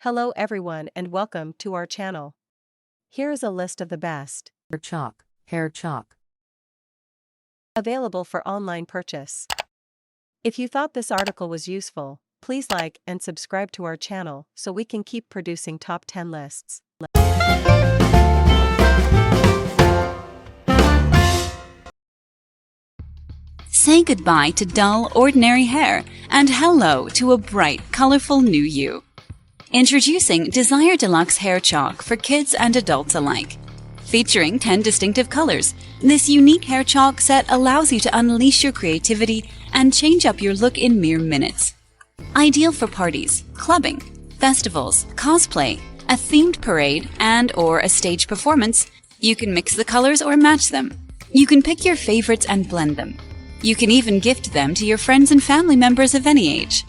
Hello everyone and welcome to our channel. Here is a list of the best hair chalk. Available for online purchase. If you thought this article was useful, please like and subscribe to our channel so we can keep producing top 10 lists. Say goodbye to dull, ordinary hair and hello to a bright, colorful new you. Introducing Desire Deluxe Hair Chalk for kids and adults alike. Featuring 10 distinctive colors, this unique hair chalk set allows you to unleash your creativity and change up your look in mere minutes. Ideal for parties, clubbing, festivals, cosplay, a themed parade, and/or a stage performance. You can mix the colors or match them. You can pick your favorites and blend them. You can even gift them to your friends and family members of any age.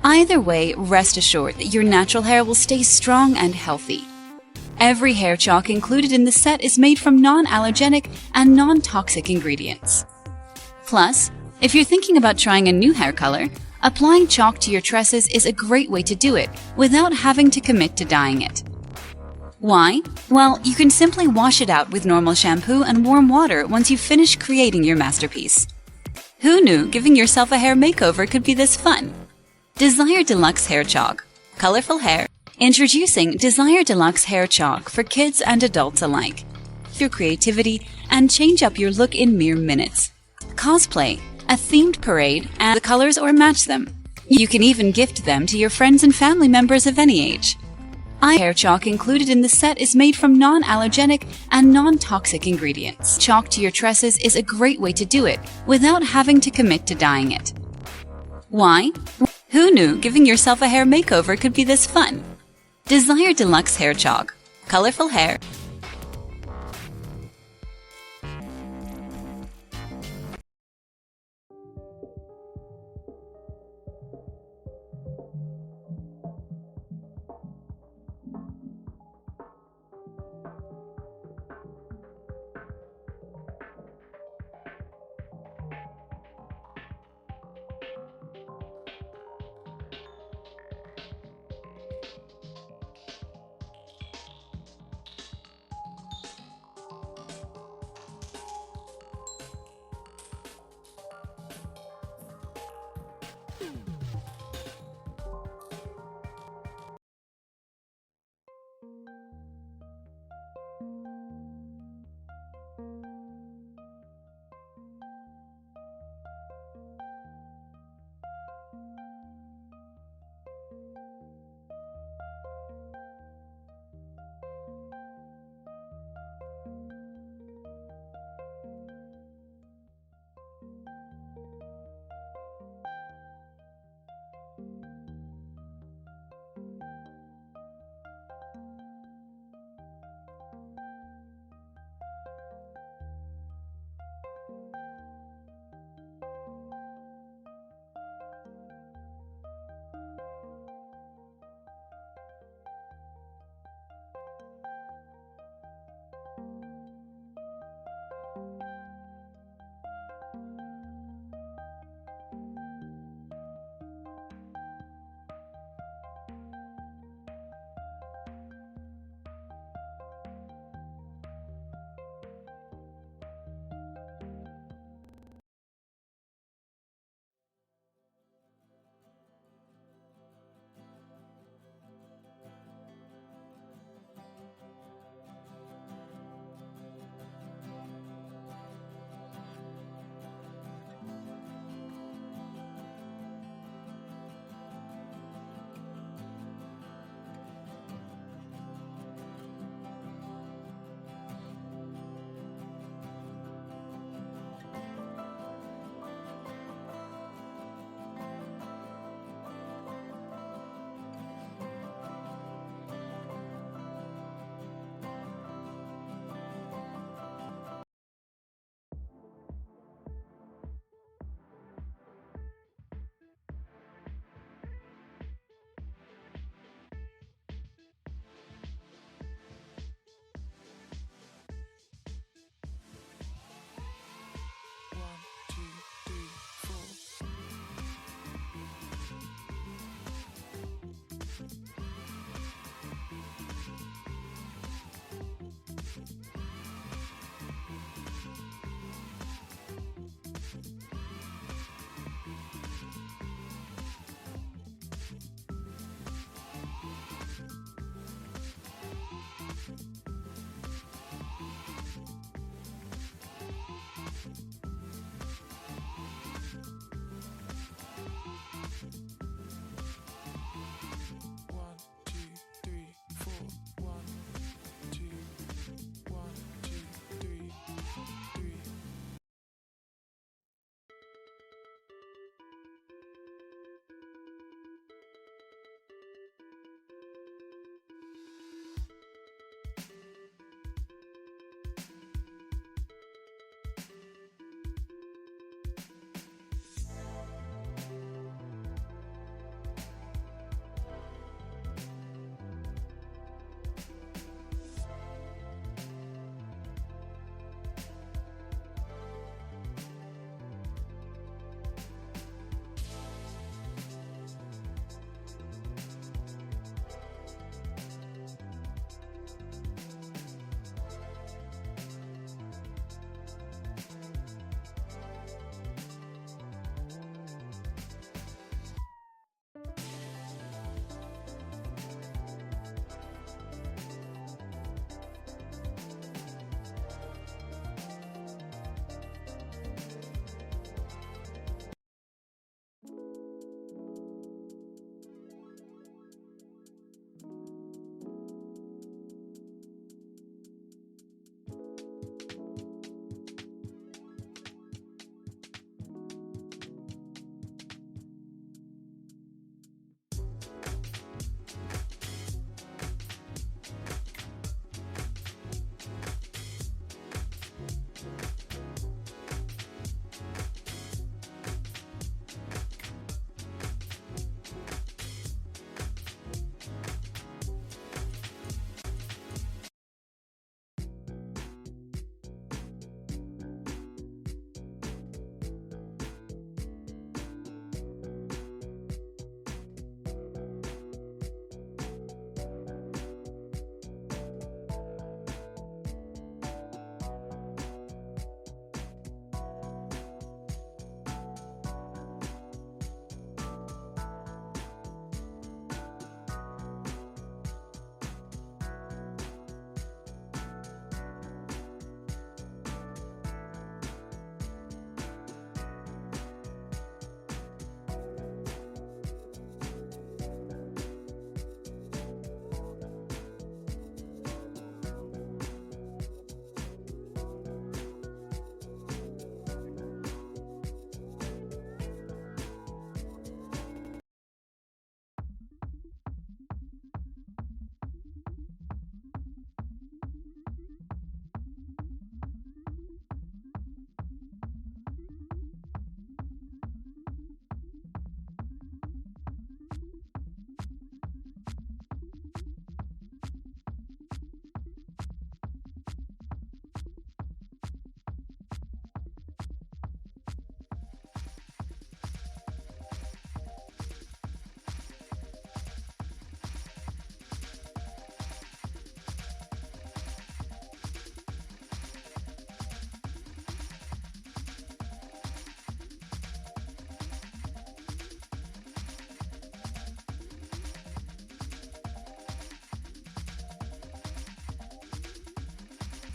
Either way, rest assured that your natural hair will stay strong and healthy. Every hair chalk included in the set is made from non-allergenic and non-toxic ingredients. Plus, if you're thinking about trying a new hair color, applying chalk to your tresses is a great way to do it without having to commit to dyeing it. Why? Well, you can simply wash it out with normal shampoo and warm water once you've finished creating your masterpiece. Who knew giving yourself a hair makeover could be this fun? Desire Deluxe Hair Chalk. Colorful hair. Introducing Desire Deluxe Hair Chalk for kids and adults alike. Through creativity and change up your look in mere minutes. Cosplay, a themed parade, and the colors or match them. You can even gift them to your friends and family members of any age. Hair chalk included in the set is made from non-allergenic and non-toxic ingredients. Chalk to your tresses is a great way to do it without having to commit to dyeing it. Why? Who knew giving yourself a hair makeover could be this fun? Desire Deluxe Hair Chalk. Colorful hair.